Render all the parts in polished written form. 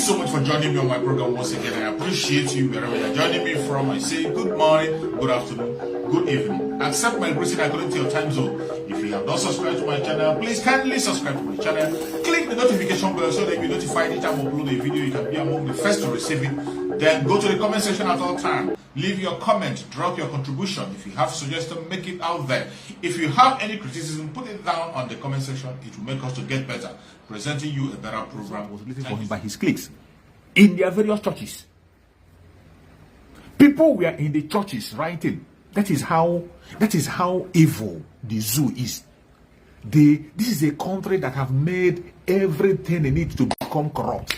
so much for joining me on my program once again. I appreciate you wherever you're joining me from. I say good morning, good afternoon, good evening. Accept my greeting according to your time zone. If you have not subscribed to my channel, please kindly subscribe to my channel. Click the notification bell so that you'll be notified anytime I upload a video. You can be among the first to receive it. Then go to the comment section at all times. Leave your comment, drop your contribution. If you have suggestions, make it out there. If you have any criticism, put it down on the comment section. It will make us to get better, presenting you a better program. Was waiting for him by his cliques in their various churches. People were in the churches writing. That is how evil the zoo is. This is a country that have made everything in it to become corrupt.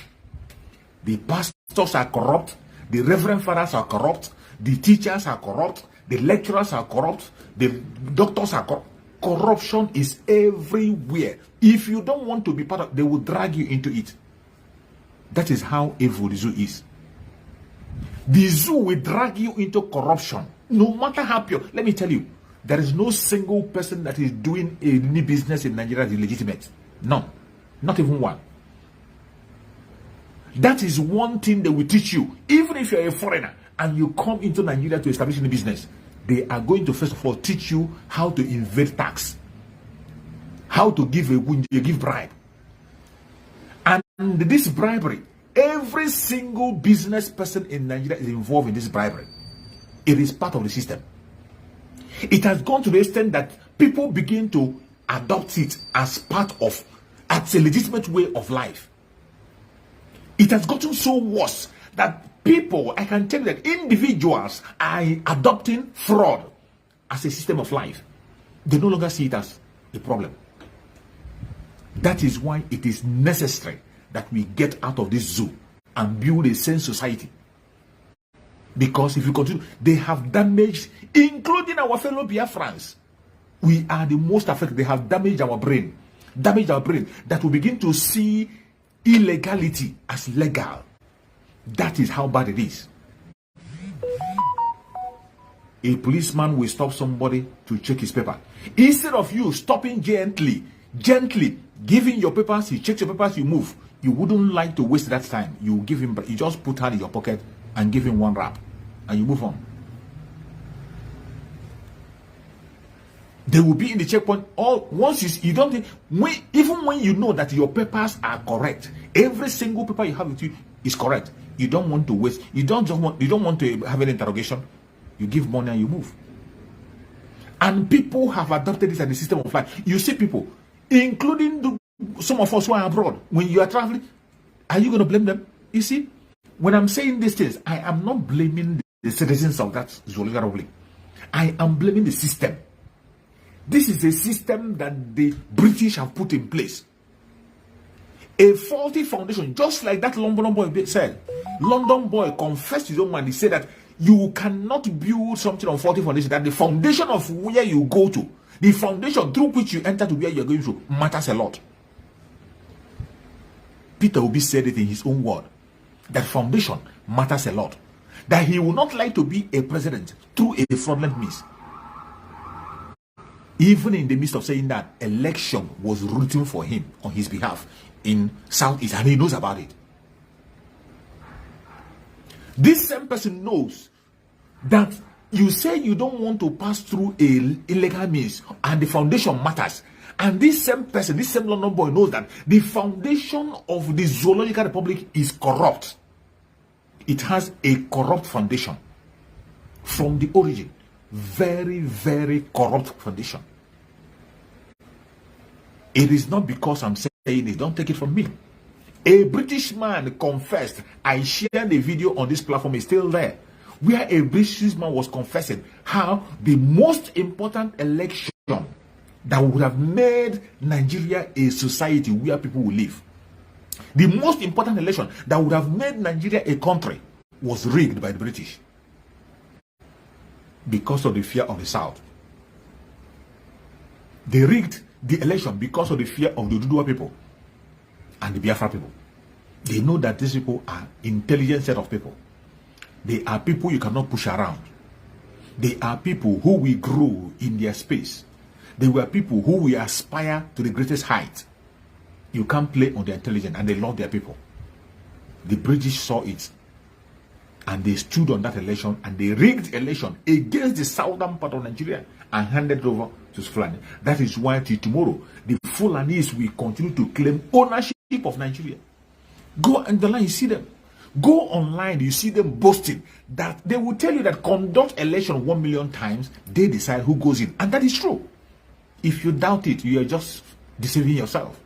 The pastors are corrupt, the reverend fathers are corrupt, the teachers are corrupt, the lecturers are corrupt, the doctors are corrupt. Corruption is everywhere. If you don't want to be part of, they will drag you into it. That is how evil the zoo is. The zoo will drag you into corruption. No matter how pure. Let me tell you, there is no single person that is doing any business in Nigeria that is legitimate. None. Not even one. That is one thing they will teach you. Even if you're a foreigner and you come into Nigeria to establish a business, they are going to first of all teach you how to evade tax, how to give a bribe. And this bribery, every single business person in Nigeria is involved in this bribery. It is part of the system. It has gone to the extent that people begin to adopt it as a legitimate way of life. It has gotten so worse that people, I can tell you that individuals are adopting fraud as a system of life. They no longer see it as a problem. That is why it is necessary that we get out of this zoo and build a sane society. Because if you continue, they have damaged, including our fellow Biafrans. We are the most affected. They have damaged our brain. That we begin to see illegality as legal. That is how bad it is. A policeman will stop somebody to check his paper. Instead of you stopping gently, giving your papers, he checks your papers, you move. You wouldn't like to waste that time. You give him, you just put hand in your pocket and give him one rap, and you move on. They will be in the checkpoint. Once you don't think, even when you know that your papers are correct, every single paper you have with you is correct. You don't want to waste. You don't want to have an interrogation. You give money and you move. And people have adopted this as the system of life. You see people, including some of us who are abroad, when you are traveling, are you going to blame them? You see, when I'm saying these things, I am not blaming the citizens of that Zoological Republic. I am blaming the system. This is a system that the British have put in place. A faulty foundation, just like that London boy said. London boy confessed to his own man. He said that you cannot build something on faulty foundation. That the foundation of where you go to, the foundation through which you enter to where you're going to, matters a lot. Peter Obi said it in his own word. That foundation matters a lot. That he would not like to be a president through a fraudulent means. Even in the midst of saying that, election was rooting for him on his behalf in Southeast, and he knows about it. This same person knows that you say you don't want to pass through a illegal means, and the foundation matters. And this same person, this same London boy, knows that the foundation of the Zoological Republic is corrupt. It has a corrupt foundation from the origin. Very, very corrupt foundation. It is not because I'm saying it, don't take it from me. A British man confessed. I shared a video on this platform, it's still there, where a British man was confessing how the most important election that would have made Nigeria a society where people will live, the most important election that would have made Nigeria a country, was rigged by the British because of the fear of the South. They rigged the election because of the fear of the Ududua people and the Biafra people. They know that these people are intelligent set of people. They are people you cannot push around. They are people who will grow in their space. They were people who will aspire to the greatest height. You can't play on their intelligence, and they love their people. The British saw it, and they stood on that election, and they rigged election against the southern part of Nigeria and handed it over to Fulani. That is why till tomorrow, the Fulanis will continue to claim ownership of Nigeria. Go on the line, you see them. Go online, you see them boasting that they will tell you that conduct election 1 million times, they decide who goes in. And that is true. If you doubt it, you are just deceiving yourself.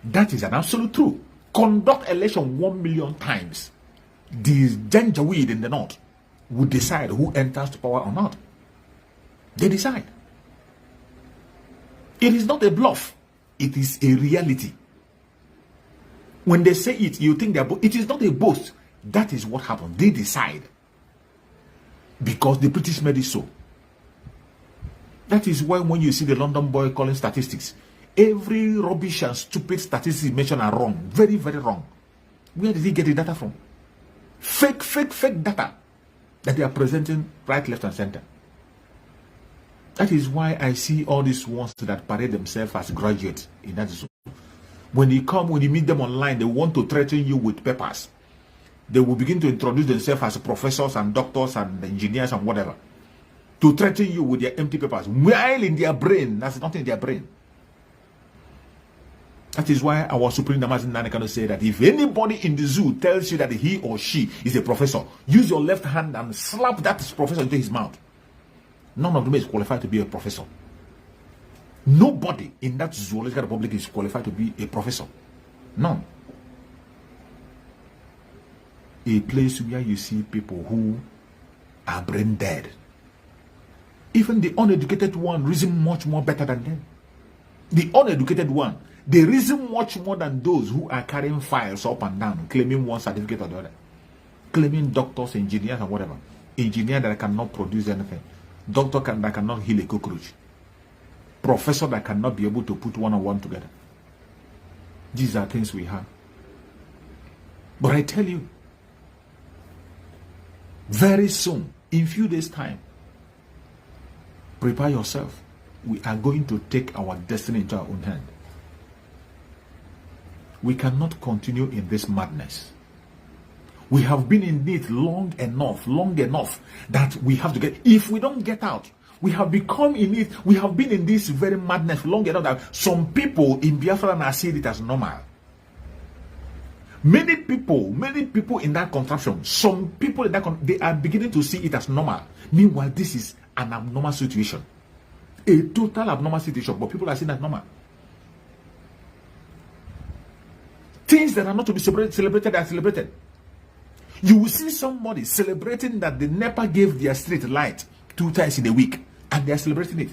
That is an absolute truth. Conduct election 1 million times. The Janjaweed in the north will decide who enters to power or not. They decide. It is not a bluff. It is a reality. When they say it, you think it is not a boast. That is what happened. They decide. Because the British made it so. That is why when you see the London boy calling statistics, every rubbish and stupid statistics mentioned are wrong. Very, very wrong. Where did he get the data from? Fake data that they are presenting right, left, and center. That is why I see all these ones that parade themselves as graduates in that zone. When you meet them online, they want to threaten you with papers. They will begin to introduce themselves as professors and doctors and engineers and whatever, to threaten you with their empty papers, while in their brain, that's not in their brain. That is why our Supreme Damazin Nanekano say that if anybody in the zoo tells you that he or she is a professor, use your left hand and slap that professor into his mouth. None of them is qualified to be a professor. Nobody in that zoological republic is qualified to be a professor. None. A place where you see people who are brain dead. Even the uneducated one reason much more better than them. The uneducated one, they reason much more than those who are carrying files up and down, claiming one certificate or the other. Claiming doctors, engineers, and whatever. Engineer that cannot produce anything. Doctor that cannot heal a cockroach. Professor that cannot be able to put one on one together. These are things we have. But I tell you, very soon, in few days' time, prepare yourself. We are going to take our destiny into our own hand. We cannot continue in this madness. We have been in it long enough that we have to get. If we don't get out, we have become in it. We have been in this very madness long enough that some people in Biafra are seeing it as normal. Many people in that contraption, some people in that they are beginning to see it as normal. Meanwhile, this is an abnormal situation, a total abnormal situation. But people are seeing that normal. Things that are not to be celebrated are celebrated. You will see somebody celebrating that the NEPA gave their street light 2 times in a week, and they are celebrating it.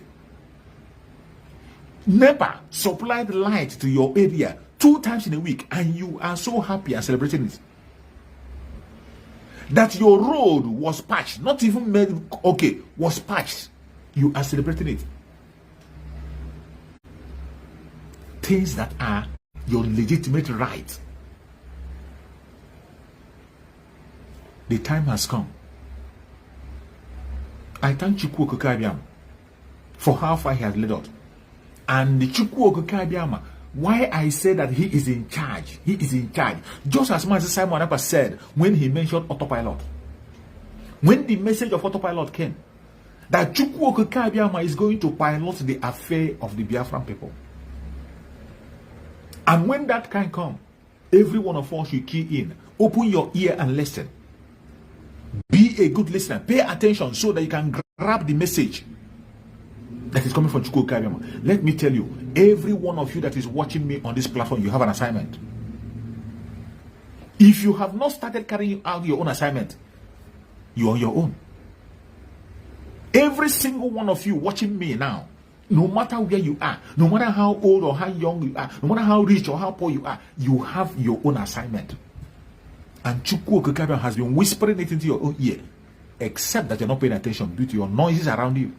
NEPA supplied light to your area 2 times in a week, and you are so happy and celebrating it. That your road was patched, not even made okay, was patched. You are celebrating it. Things that are your legitimate right. The time has come. I thank Chukwu Okakabiam for how far he has led us. And the Chukwu Okakabiam, why I say that he is in charge. He is in charge. Just as much as Simon Ekpa said when he mentioned autopilot. When the message of autopilot came, that Chukwu Okakabiam is going to pilot the affair of the Biafran people. And when that can come, every one of us should key in. Open your ear and listen. Be a good listener. Pay attention so that you can grab the message that is coming from Chukwu Okakabiam. Let me tell you, every one of you that is watching me on this platform, you have an assignment. If you have not started carrying out your own assignment, you are on your own. Every single one of you watching me now, no matter where you are, no matter how old or how young you are, no matter how rich or how poor you are, you have your own assignment. And Chukwu Okakabiam has been whispering it into your own ear, except that you're not paying attention due to your noises around you.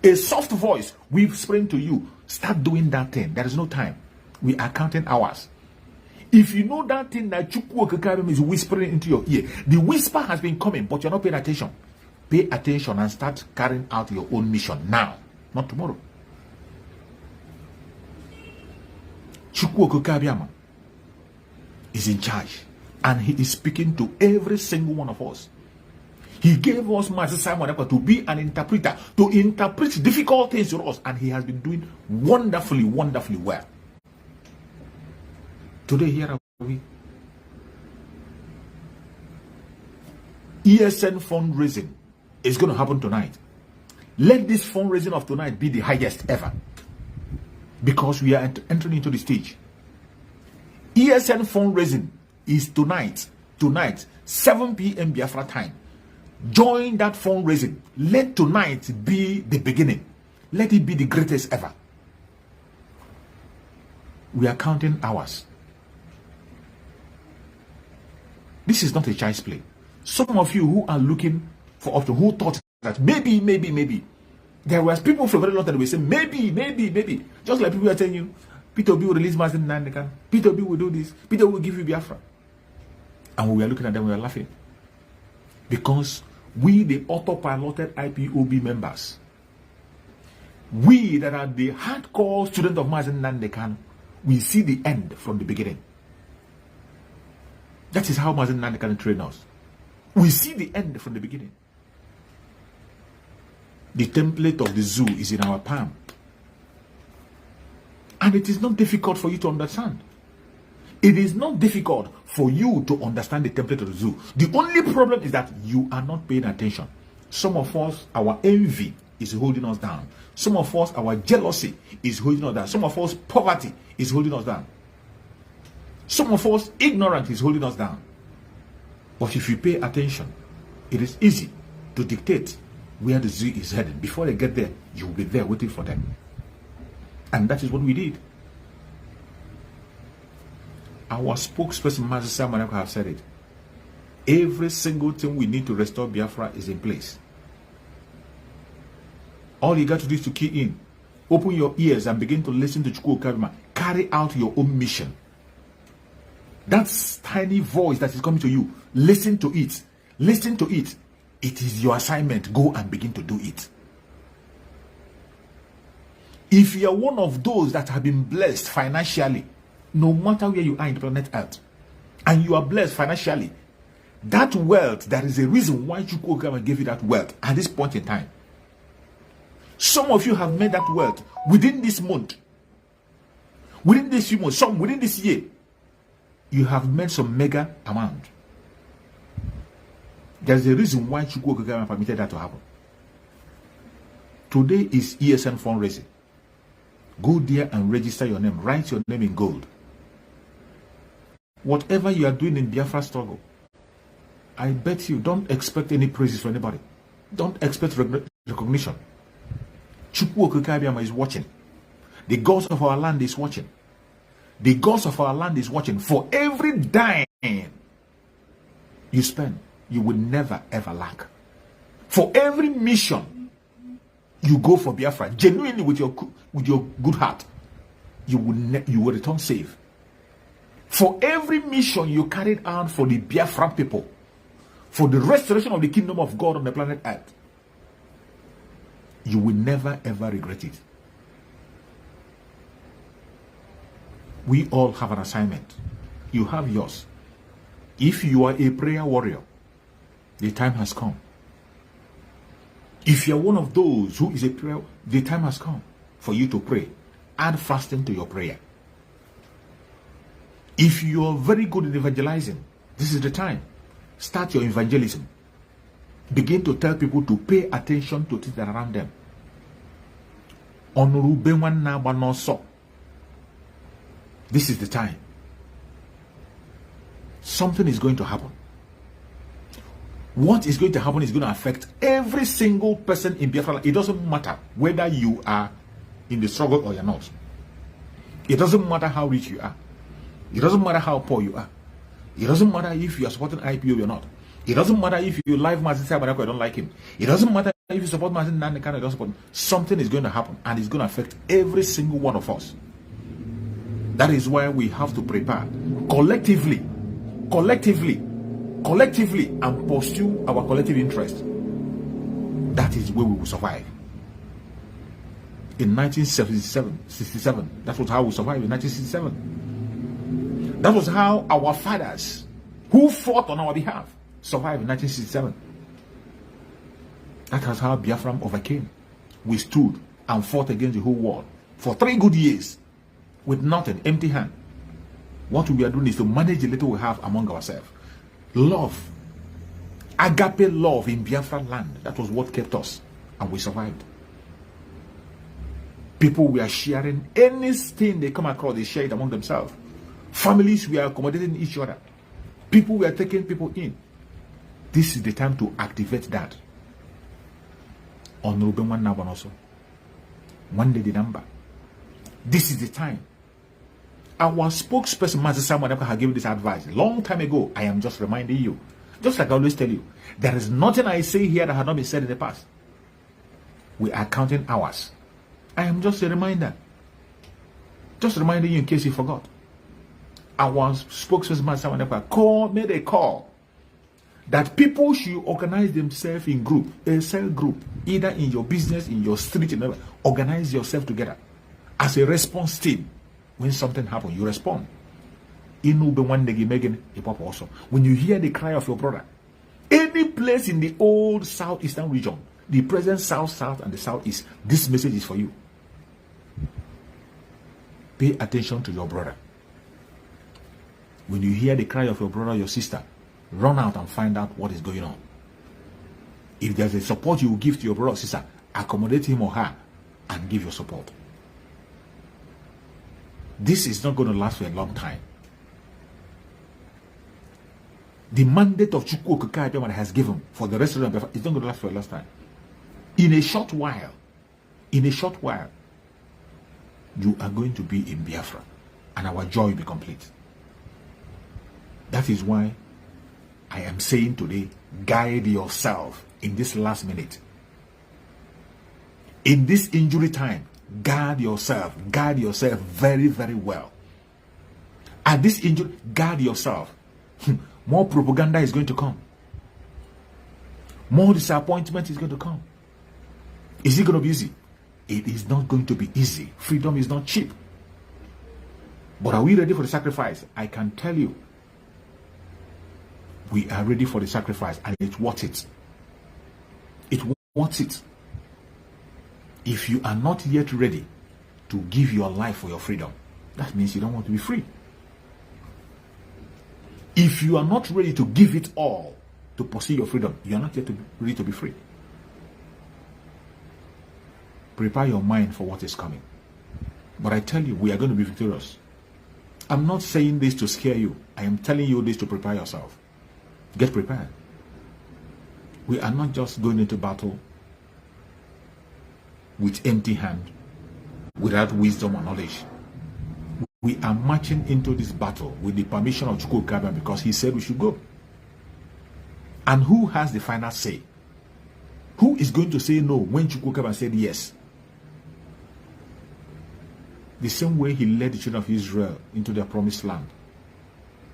A soft voice whispering to you, start doing that thing. There is no time. We are counting hours. If you know that thing that Chukwu Okakabiam is whispering into your ear, the whisper has been coming, but you're not paying attention. Pay attention and start carrying out your own mission now, not tomorrow. Chukwu Okakabiam is in charge, and he is speaking to every single one of us. He gave us Master Simon Ekpa to be an interpreter, to interpret difficult things to us, and he has been doing wonderfully, wonderfully well. Today, here are we. ESN fundraising is going to happen tonight. Let this fundraising of tonight be the highest ever, because we are entering into the stage. ESN fundraising is tonight, 7 p.m. Biafra time. Join that fundraising. Let tonight be the beginning. Let it be the greatest ever. We are counting hours. This is not a child's play. Some of you who are looking for option, who thought that maybe. There was people for a very long time who say maybe. Just like people are telling you, Peter B will release Martin Nandekan. Peter B will do this. Peter will give you Biafra. And we were looking at them, we were laughing. Because we, the autopiloted IPOB members, we that are the hardcore students of Martin Nandekan, we see the end from the beginning. That is how Martin Nandekan trained us. We see the end from the beginning. The template of the zoo is in our palm. And it is not difficult for you to understand. It is not difficult for you to understand the template of the zoo. The only problem is that you are not paying attention. Some of us, our envy is holding us down. Some of us, our jealousy is holding us down. Some of us, poverty is holding us down. Some of us, ignorance is holding us down. But if you pay attention, it is easy to dictate where the zoo is headed. Before they get there, you will be there waiting for them. And that is what we did. Our spokesperson, Master Simon Ekpa, have said it. Every single thing we need to restore Biafra is in place. All you got to do is to key in. Open your ears and begin to listen to Chukwu Kabima. Carry out your own mission. That tiny voice that is coming to you, listen to it. Listen to it. It is your assignment. Go and begin to do it. If you are one of those that have been blessed financially, no matter where you are in the planet Earth, and you are blessed financially, that wealth, there is a reason why Chukwu Kabima gave you that wealth at this point in time. Some of you have made that wealth within this month, within this few months, some within this year. You have made some mega amount. There's a reason why Chukwu Kabima permitted that to happen. Today is ESN fundraising. Go there and register your name. Write your name in gold. Whatever you are doing in Biafra struggle, I bet you don't expect any praises from anybody. Don't expect recognition. Chukwu Kabima is watching. The gods of our land is watching. The gods of our land is watching. For every dime you spend, you will never ever lack. For every mission you go for Biafra, genuinely with your good heart, you will return safe. For every mission you carried out for the Biafra people, for the restoration of the kingdom of God on the planet Earth, you will never ever regret it. We all have an assignment. You have yours. If you are a prayer warrior, the time has come. If you are one of those who is a prayer, the time has come for you to pray. Add fasting to your prayer. If you are very good in evangelizing, this is the time. Start your evangelism. Begin to tell people to pay attention to things that are around them. This is the time. Something is going to happen. What is going to happen is going to affect every single person in Biafra. It doesn't matter whether you are in the struggle or you're not. It doesn't matter how rich you are. It doesn't matter how poor you are. It doesn't matter if you are supporting IPO or not. It doesn't matter if you like Martin Sabarako, I don't like him. It doesn't matter if you support Martin Nandekan, I don't support him. Something is going to happen, and it's going to affect every single one of us. That is why we have to prepare collectively, and pursue our collective interest. That is where we will survive. In 1967, that was how we survived in 1967. That was how our fathers, who fought on our behalf, survived in 1967. That was how Biafra overcame. We stood and fought against the whole world for 3 good years with nothing, empty hand. What we are doing is to manage the little we have among ourselves. Love, agape love in Biafra land. That was what kept us, and we survived. People were sharing anything they come across, they share it among themselves. Families were accommodating each other. People were taking people in. This is the time to activate that. Honorable one also. One day the number. This is the time. Our spokesperson, Master Samuel, had given this advice long time ago. I am just reminding you. Just like I always tell you, there is nothing I say here that had not been said in the past. We are counting hours. I am just a reminder. Just reminding you in case you forgot. Our spokesperson, Master Samuel, made a call that people should organize themselves in group, a cell group, either in your business, in your street, and organize yourself together as a response team. When something happens, you respond. When you hear the cry of your brother, any place in the old southeastern region, the present south, and the southeast, this message is for you. Pay attention to your brother. When you hear the cry of your brother or your sister, run out and find out what is going on. If there's a support you will give to your brother or sister, accommodate him or her and give your support. This is not going to last for a long time. The mandate of Chukwu Okike Abiama has given for the rest of the Biafra is not going to last for a long time. In a short while, you are going to be in Biafra and our joy will be complete. That is why I am saying today, guide yourself in this last minute. In this injury time, guard yourself very, very well. At this injury, guard yourself. More propaganda is going to come. More disappointment is going to come. Is it going to be easy? It is not going to be easy. Freedom is not cheap. But are we ready for the sacrifice? I can tell you, we are ready for the sacrifice, and it's worth it. It's worth it. If you are not yet ready to give your life for your freedom, that means you don't want to be free. If you are not ready to give it all to pursue your freedom, you are not yet ready to be free. Prepare your mind for what is coming. But I tell you, we are going to be victorious. I'm not saying this to scare you. I am telling you this to prepare yourself. Get prepared. We are not just going into battle with empty hand, without wisdom or knowledge. We are marching into this battle with the permission of Chukwu Okike Abiama because he said we should go. And who has the final say? Who is going to say no when Chukwu Okike Abiama said yes? The same way he led the children of Israel into their promised land,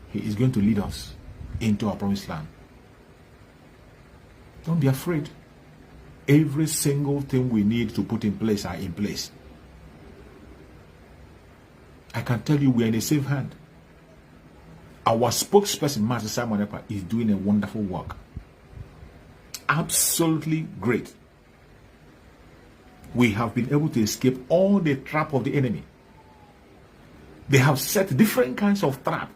he is going to lead us into our promised land. Don't be afraid. Every single thing we need to put in place are in place. I can tell you we are in a safe hand. Our spokesperson, Master Simon Ekpa, is doing a wonderful work. Absolutely great. We have been able to escape all the trap of the enemy. They have set different kinds of trap.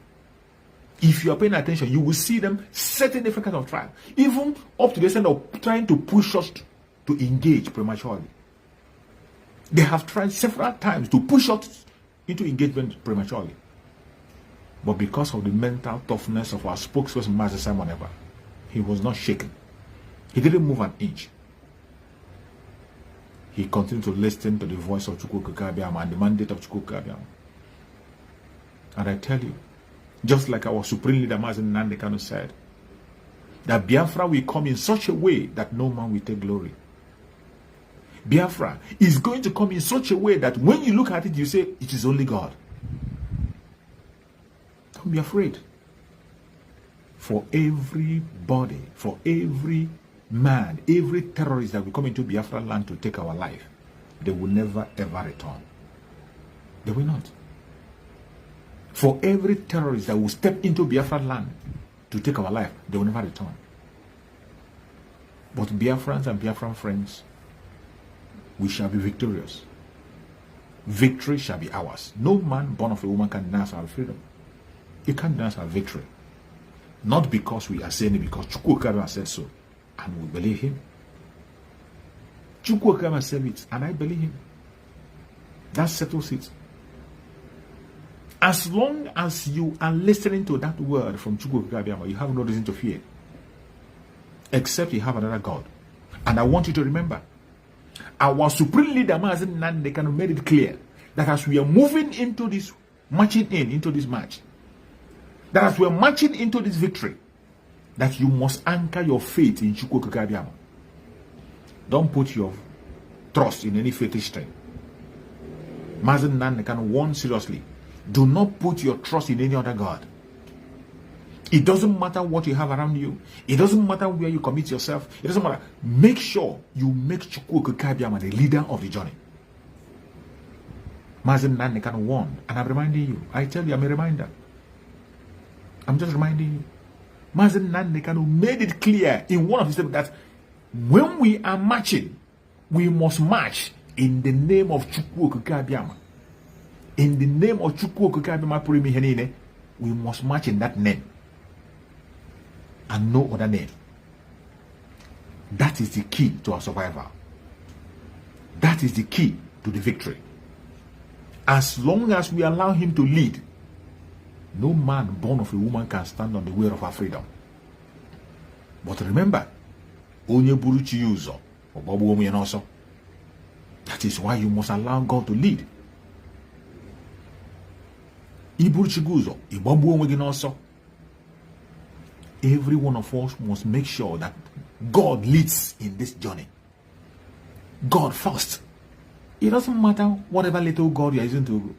If you are paying attention, you will see them setting different kinds of trap. Even up to the extent of trying to push us to engage prematurely. They have tried several times to push us into engagement prematurely. But because of the mental toughness of our spokesperson, Master Simon Ekpa, he was not shaken. He didn't move an inch. He continued to listen to the voice of Chukwu Okike Abiama and the mandate of Chukwu Okike Abiama. And I tell you, just like our supreme leader, Master Nnamdi Kanu, said, that Biafra will come in such a way that no man will take glory. Biafra is going to come in such a way that when you look at it, you say, it is only God. Don't be afraid. For everybody, for every man, every terrorist that will come into Biafra land to take our life, they will never ever return. They will not. For every terrorist that will step into Biafra land to take our life, they will never return. But Biafrans and Biafran friends, we shall be victorious. Victory shall be ours. No man born of a woman can deny us our freedom. You can't deny us our victory. Not because we are saying it, because Chukwuokama said so, and we believe him. Chukwuokama said it, and I believe him. That settles it. As long as you are listening to that word from Chukwuokama, you have no reason to fear. Except you have another God. And I want you to remember, our supreme leader, Mazen Nande, kind of made it clear that as we are moving into this, marching into this march, that as we are marching into this victory, that you must anchor your faith in Chukwuokama. Don't put your trust in any fetish thing. Mazen Nande can warn seriously. Do not put your trust in any other God. It doesn't matter what you have around you. It doesn't matter where you commit yourself. It doesn't matter. Make sure you make Chukwuokama the leader of the journey. Mazen Nande can warn. And I'm reminding you. I tell you, I'm a reminder. I'm just reminding you. Mazen Nande can made it clear in one of his statements that when we are marching, we must march in the name of Chukwuokama. In the name of Chukwuokama, we must march in that name. And no other name. That is the key to our survival. That is the key to the victory. As long as we allow him to lead, no man born of a woman can stand on the way of our freedom. But remember, that is why you must allow God to lead. Every one of us must make sure that God leads in this journey. God first. It doesn't matter whatever little God you are using to